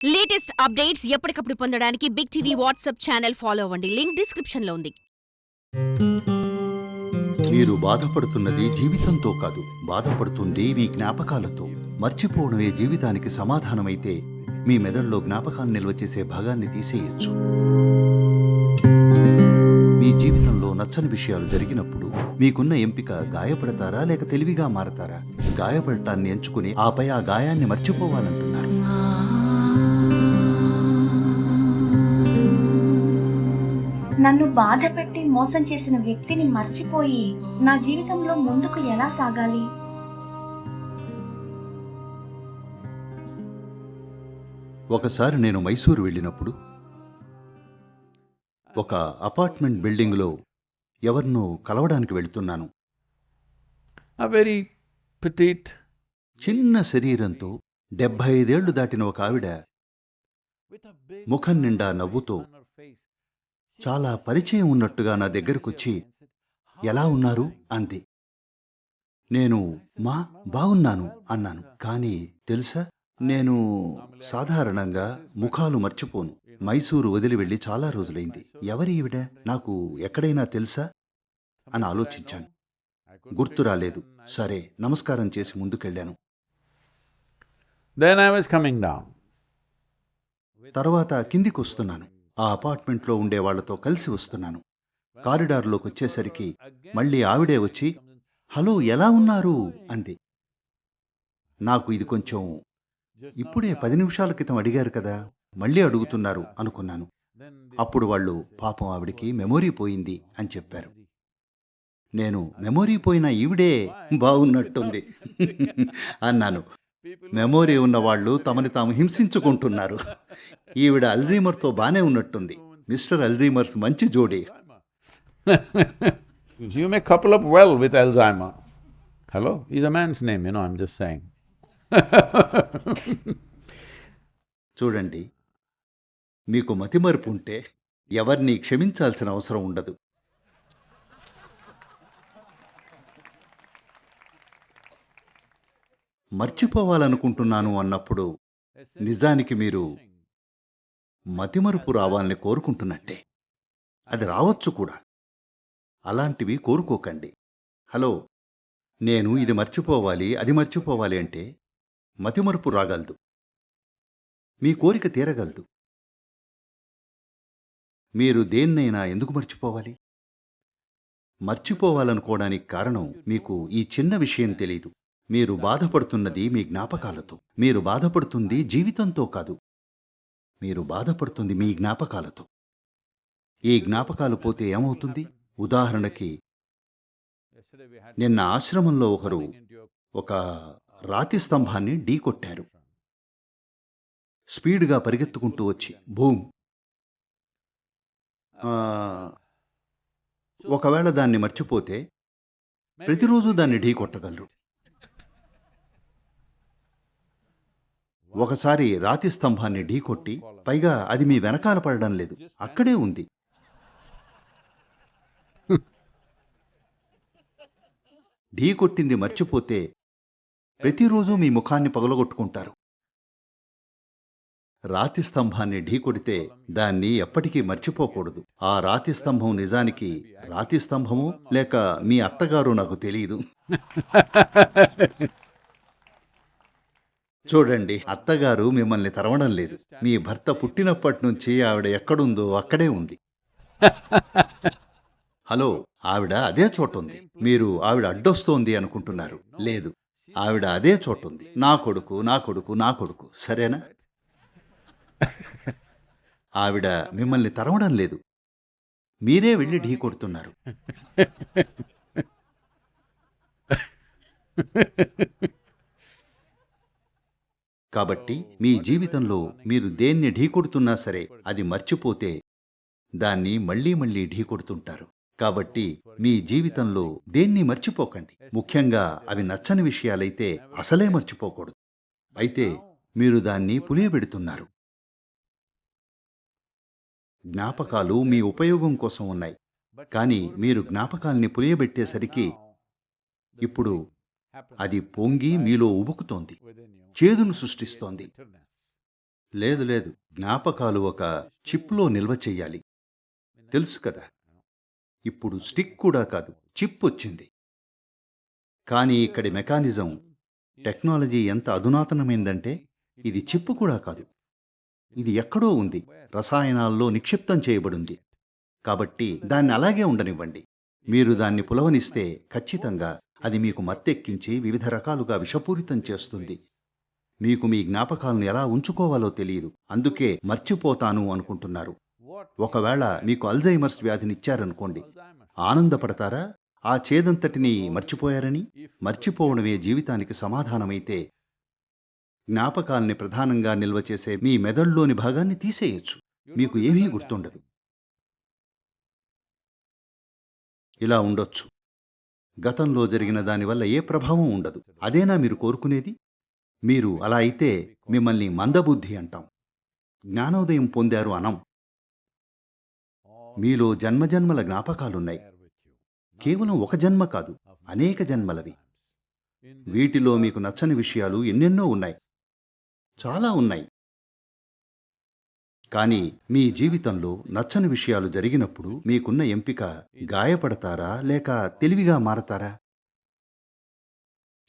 Latest updates ఎప్పటికప్పుడు పొందడానికి big TV WhatsApp channel follow అవ్వండి. లింక్ డిస్క్రిప్షన్‌లో ఉంది. మీరు బాధపడుతున్నది జీవితంతో కాదు, బాధపడుతుంది మీ జ్ఞాపకాలతో. మర్చిపోవడమే జీవితానికి సమాధానమైతే మీ మెదడులో జ్ఞాపకాలు నిల్వ చేసే భాగాన్ని తీసేయచ్చు. మీ జీవితంలో నచ్చని విషయాలు జరిగినప్పుడు మీకున్న ఎంపిక గాయపడతారా లేక తెలివిగా మారతారా? గాయపడటాన్ని ఎంచుకుని ఆపై ఆ గాయాన్ని మర్చిపోవాలంటున్నారు. నన్ను బాధ పెట్టి మోసం చేసిన వ్యక్తిని మర్చిపోయి నా జీవితంలో ముందుకు ఎలా సాగాలి? ఒకసారి నేను మైసూరు వెళ్ళినప్పుడు ఒక అపార్ట్మెంట్ బిల్డింగ్లో ఎవరినో కలవడానికి వెళ్తున్నాను. A very petite, చిన్న శరీరంతో 75 ఏళ్లు దాటిన ఒక ఆవిడ with a big ముఖం నిండా నవ్వుతో on her face. చాలా పరిచయం ఉన్నట్టుగా నా దగ్గరకొచ్చి ఎలా ఉన్నారు అంది. నేను బాగున్నాను అన్నాను. కానీ తెలుసా, నేను సాధారణంగా ముఖాలు మర్చిపోను. మైసూరు వదిలి వెళ్ళి చాలా రోజులైంది. ఎవరి ఈవిడ, నాకు ఎక్కడైనా తెలుసా అని ఆలోచించాను. గుర్తు రాలేదు. సరే, నమస్కారం చేసి ముందుకెళ్ళాను. Then I was coming down. తర్వాత కిందికొస్తున్నాను. ఆ అపార్ట్మెంట్లో ఉండే వాళ్లతో కలిసి వస్తున్నాను. కారిడార్లోకి వచ్చేసరికి మళ్ళీ ఆవిడే వచ్చి హలో ఎలా ఉన్నారు అంది. నాకు ఇది కొంచెం ఇప్పుడే 10 నిమిషాల క్రితం అడిగారు కదా, మళ్ళీ అడుగుతున్నారు అనుకున్నాను. అప్పుడు వాళ్ళు పాపం ఆవిడికి మెమొరీ పోయింది అని చెప్పారు. నేను మెమొరీ పోయిన ఈవిడే బాగున్నట్టుంది అన్నాను. మెమొరీ ఉన్నవాళ్లు తమని తాము హింసించుకుంటున్నారు. ఈవిడ అల్జీమర్తో బానే ఉన్నట్టుంది. మిస్టర్ అల్జీమర్స్ మంచి జోడీ. You may couple up well with Alzheimer. Hello? Is a man's name, I'm just saying. చూడండి, మీకు మతిమరుపు ఉంటే ఎవరిని క్షమించాల్సిన అవసరం ఉండదు. మర్చిపోవాలనుకుంటున్నాను అన్నప్పుడు నిజానికి మీరు మతిమరుపు రావాలని కోరుకుంటున్నట్టే. అది రావచ్చు కూడా. అలాంటివి కోరుకోకండి. హలో, నేను ఇది మర్చిపోవాలి, అది మర్చిపోవాలి అంటే మతిమరుపు రాగలదు. మీ కోరిక తీరగలదు. మీరు దేన్నైనా ఎందుకు మర్చిపోవాలి? మర్చిపోవాలనుకోవడానికి కారణం మీకు ఈ చిన్న విషయం తెలీదు. మీరు బాధపడుతున్నది మీ జ్ఞాపకాలతో. మీరు బాధపడుతుంది జీవితంతో కాదు, మీరు బాధపడుతుంది మీ జ్ఞాపకాలతో. ఈ జ్ఞాపకాలు పోతే ఏమవుతుంది? ఉదాహరణకి, నిన్న ఆశ్రమంలో ఒకరు ఒక రాతి స్తంభాన్ని ఢీకొట్టారు. స్పీడ్గా పరిగెత్తుకుంటూ వచ్చి భూమ్. ఒకవేళ దాన్ని మర్చిపోతే ప్రతిరోజు దాన్ని ఢీకొట్టగలరు. ఒకసారి రాతి స్తంభాన్ని ఢీకొట్టి, పైగా అది మీ వెనకాల పడడం లేదు, అక్కడే ఉంది. ఢీకొట్టింది మర్చిపోతే ప్రతిరోజు మీ ముఖాన్ని పగలగొట్టుకుంటారు. రాతి స్తంభాన్ని ఢీకొడితే దాన్ని ఎప్పటికీ మర్చిపోకూడదు. ఆ రాతి స్తంభం నిజానికి రాతి స్తంభమో లేక మీ అత్తగారు నాకు తెలియదు. చూడండి, అత్తగారు మిమ్మల్ని తరవడం లేదు. మీ భర్త పుట్టినప్పటి నుంచి ఆవిడ ఎక్కడుందో అక్కడే ఉంది. హలో, ఆవిడ అదే చోటుంది. మీరు ఆవిడ అడ్డొస్తోంది అనుకుంటున్నారు. లేదు, ఆవిడ అదే చోటుంది. నా కొడుకు, నా కొడుకు, నా కొడుకు. సరేనా? ఆవిడ మిమ్మల్ని తరవడం లేదు. మీరే వెళ్ళి ఢీ కొడుతున్నారు. కాబట్టి మీ జీవితంలో మీరు దేన్ని ఢీకొడుతున్నా సరే, అది మర్చిపోతే దాన్ని మళ్ళీ మళ్ళీ ఢీకొడుతుంటారు. కాబట్టి మీ జీవితంలో దేన్ని మర్చిపోకండి. ముఖ్యంగా అవి నచ్చని విషయాలైతే అసలే మర్చిపోకూడదు. అయితే మీరు దాన్ని పులియబెడుతున్నారు. జ్ఞాపకాలు మీ ఉపయోగం కోసం ఉన్నాయి. కానీ మీరు జ్ఞాపకాల్ని పులియబెట్టేసరికి ఇప్పుడు అది పొంగి మీలో ఉబుకుతోంది, చేదును సృష్టిస్తోంది. లేదు లేదు, జ్ఞాపకాలు ఒక చిప్లో నిల్వ చెయ్యాలి. తెలుసు కదా, ఇప్పుడు స్టిక్ కూడా కాదు, చిప్ వచ్చింది. కానీ ఇక్కడి మెకానిజం, టెక్నాలజీ ఎంత అధునాతనమైందంటే ఇది చిప్ కూడా కాదు, ఇది ఎక్కడో ఉంది, రసాయనాల్లో నిక్షిప్తం చేయబడింది. కాబట్టి దాన్ని అలాగే ఉండనివ్వండి. మీరు దాన్ని పులవనిస్తే ఖచ్చితంగా అది మీకు మత్తెక్కించి వివిధ రకాలుగా విషపూరితం చేస్తుంది. మీకు మీ జ్ఞాపకాలను ఎలా ఉంచుకోవాలో తెలియదు, అందుకే మర్చిపోతాను అనుకుంటున్నారు. ఒకవేళ మీకు అల్జైమర్స్ వ్యాధినిచ్చారనుకోండి, ఆనందపడతారా ఆ చేదంతటినీ మర్చిపోయారని? మర్చిపోవడమే జీవితానికి సమాధానమైతే జ్ఞాపకాల్ని ప్రధానంగా నిల్వ చేసే మీ మెదడులోని భాగాన్ని తీసేయొచ్చు. మీకు ఏమీ గుర్తుండదు. ఇలా ఉండొచ్చు. గతంలో జరిగిన దానివల్ల ఏ ప్రభావం ఉండదు. అదేనా మీరు కోరుకునేది? మీరు అలా అయితే మిమ్మల్ని మందబుద్ధి అంటాం. జ్ఞానోదయం పొందారు అనం. మీలో జన్మజన్మల జ్ఞాపకాలున్నాయి. కేవలం ఒక జన్మ కాదు, అనేక జన్మలవి. వీటిలో మీకు నచ్చని విషయాలు ఎన్నెన్నో ఉన్నాయి, చాలా ఉన్నాయి. కానీ మీ జీవితంలో నచ్చని విషయాలు జరిగినప్పుడు మీకున్న ఎంపిక గాయపడతారా లేక తెలివిగా మారతారా?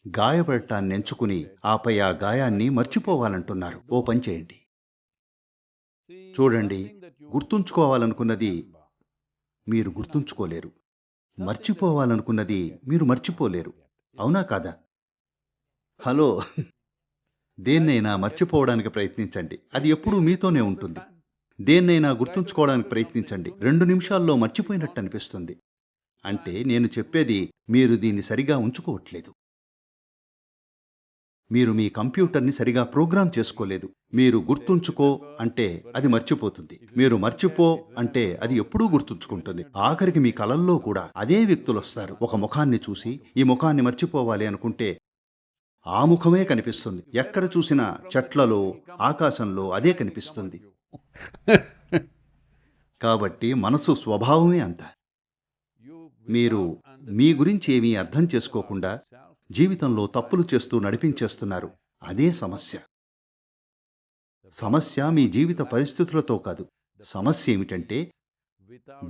గాయపడటాన్ని ఎంచుకుని ఆపై ఆ గాయాన్ని మర్చిపోవాలంటున్నారు. ఓ పని చేయండి. చూడండి, గుర్తుంచుకోవాలనుకున్నది మీరు గుర్తుంచుకోలేరు, మర్చిపోవాలనుకున్నది మీరు మర్చిపోలేరు. అవునా కాదా? హలో, దేన్నైనా మర్చిపోవడానికి ప్రయత్నించండి, అది ఎప్పుడూ మీతోనే ఉంటుంది. దేన్నైనా గుర్తుంచుకోవడానికి ప్రయత్నించండి, 2 నిమిషాల్లో మర్చిపోయినట్టు అనిపిస్తుంది. అంటే నేను చెప్పేది, మీరు దీన్ని సరిగా ఉంచుకోవట్లేదు. మీరు మీ కంప్యూటర్ని సరిగా ప్రోగ్రామ్ చేసుకోలేదు. మీరు గుర్తుంచుకో అంటే అది మర్చిపోతుంది, మీరు మర్చిపో అంటే అది ఎప్పుడూ గుర్తుంచుకుంటుంది. ఆఖరికి మీ కలల్లో కూడా అదే వ్యక్తులు వస్తారు. ఒక ముఖాన్ని చూసి ఈ ముఖాన్ని మర్చిపోవాలి అనుకుంటే ఆ ముఖమే కనిపిస్తుంది. ఎక్కడ చూసినా చెట్లలో, ఆకాశంలో అదే కనిపిస్తుంది. కాబట్టి మనసు స్వభావమే అంత. మీరు మీ గురించి ఏమీ అర్థం చేసుకోకుండా జీవితంలో తప్పులు చేస్తూ నడిపించేస్తున్నారు. అదే సమస్య. సమస్య మీ జీవిత పరిస్థితులతో కాదు. సమస్య ఏమిటంటే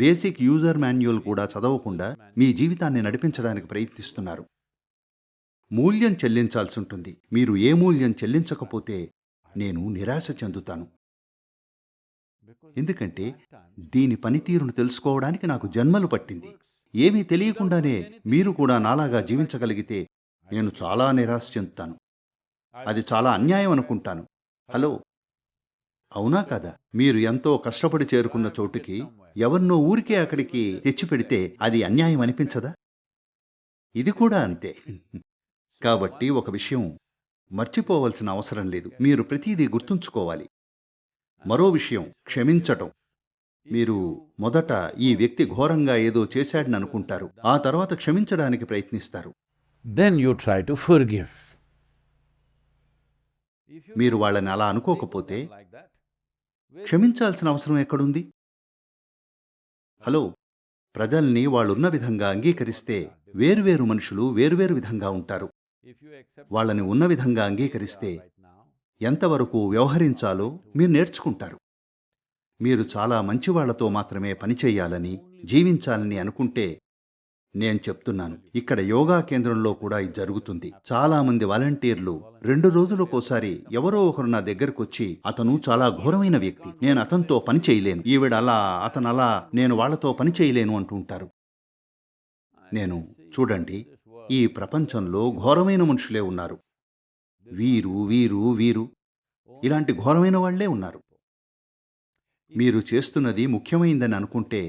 బేసిక్ యూజర్ మాన్యువల్ కూడా చదవకుండా మీ జీవితాన్ని నడిపించడానికి ప్రయత్నిస్తున్నారు. మూల్యం చెల్లించాల్సి ఉంటుంది. మీరు ఏ మూల్యం చెల్లించకపోతే నేను నిరాశ చెందుతాను. ఎందుకంటే దీని పనితీరును తెలుసుకోవడానికి నాకు జన్మలు పట్టింది. ఏమీ తెలియకుండానే మీరు కూడా నాలాగా జీవించగలిగితే నేను చాలా నిరాశ చెందుతాను. అది చాలా అన్యాయం అనుకుంటాను. హలో, అవునా కదా? మీరు ఎంతో కష్టపడి చేరుకున్న చోటుకి ఎవరినో ఊరికే అక్కడికి తెచ్చిపెడితే అది అన్యాయం అనిపించదా? ఇది కూడా అంతే. కాబట్టి ఒక విషయం మర్చిపోవలసిన అవసరం లేదు, మీరు ప్రతిదీ గుర్తుంచుకోవాలి. మరో విషయం, క్షమించటం. మీరు మొదట ఈ వ్యక్తి ఘోరంగా ఏదో చేశాడని అనుకుంటారు, ఆ తర్వాత క్షమించడానికి ప్రయత్నిస్తారు. Then you try to forgive. మీరు వాళ్ళని అలా అనుకోకపోతే క్షమించాల్సిన అవసరం ఎక్కడుంది? హలో, ప్రజల్ని వాళ్ళున్న విధంగా అంగీకరిస్తే వేరువేరు మనుషులు వేరువేరు విధంగా ఉంటారు. వాళ్ళని ఉన్న విధంగా అంగీకరిస్తే ఎంతవరకు వ్యవహరించాలో మీరు నేర్చుకుంటారు. మీరు చాలా మంచివాళ్లతో మాత్రమే పనిచేయాలని, జీవించాలని అనుకుంటే, నేను చెప్తున్నాను, ఇక్కడ యోగా కేంద్రంలో కూడా ఇది జరుగుతుంది. చాలా మంది వాలంటీర్లు 2 రోజులకోసారి ఎవరో ఒకరు నా దగ్గరకొచ్చి, అతను చాలా ఘోరమైన వ్యక్తి, నేను అతనితో పని చేయలేను, ఈవిడ అలా, అతను అలా, నేను వాళ్లతో పని చేయలేను అంటుంటారు. నేను, చూడండి, ఈ ప్రపంచంలో ఘోరమైన మనుషులే ఉన్నారు. వీరు వీరు వీరు ఇలాంటి ఘోరమైన వాళ్లే ఉన్నారు. మీరు చేస్తున్నది ముఖ్యమైందని అనుకుంటే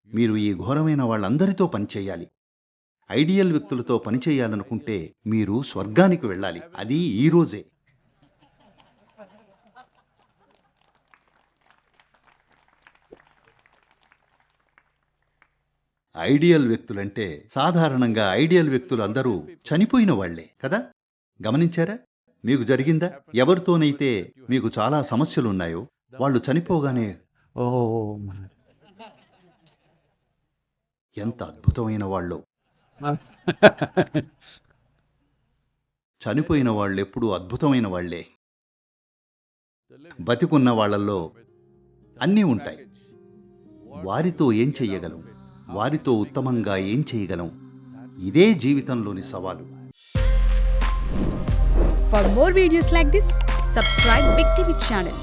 మీరు ఈ ఘోరమైన వాళ్ళందరితో పనిచేయాలి. ఐడియల్ వ్యక్తులతో పనిచేయాలనుకుంటే మీరు స్వర్గానికి వెళ్ళాలి. అది ఈరోజే. ఐడియల్ వ్యక్తులంటే సాధారణంగా ఐడియల్ వ్యక్తులు అందరూ చనిపోయిన వాళ్లే కదా? గమనించారా? మీకు జరిగిందా? ఎవరితోనైతే మీకు చాలా సమస్యలున్నాయో వాళ్ళు చనిపోగానే Oh, ఎంత అద్భుతమైన వాళ్ళో. చనిపోయిన వాళ్ళెప్పుడూ అద్భుతమైన వాళ్లే. బతికున్న వాళ్ళల్లో అన్నీ ఉంటాయి. వారితో ఏం చెయ్యగలం, వారితో ఉత్తమంగా ఏం చేయగలం, ఇదే జీవితంలోని సవాలు. For more videos like this, subscribe Big TV channel.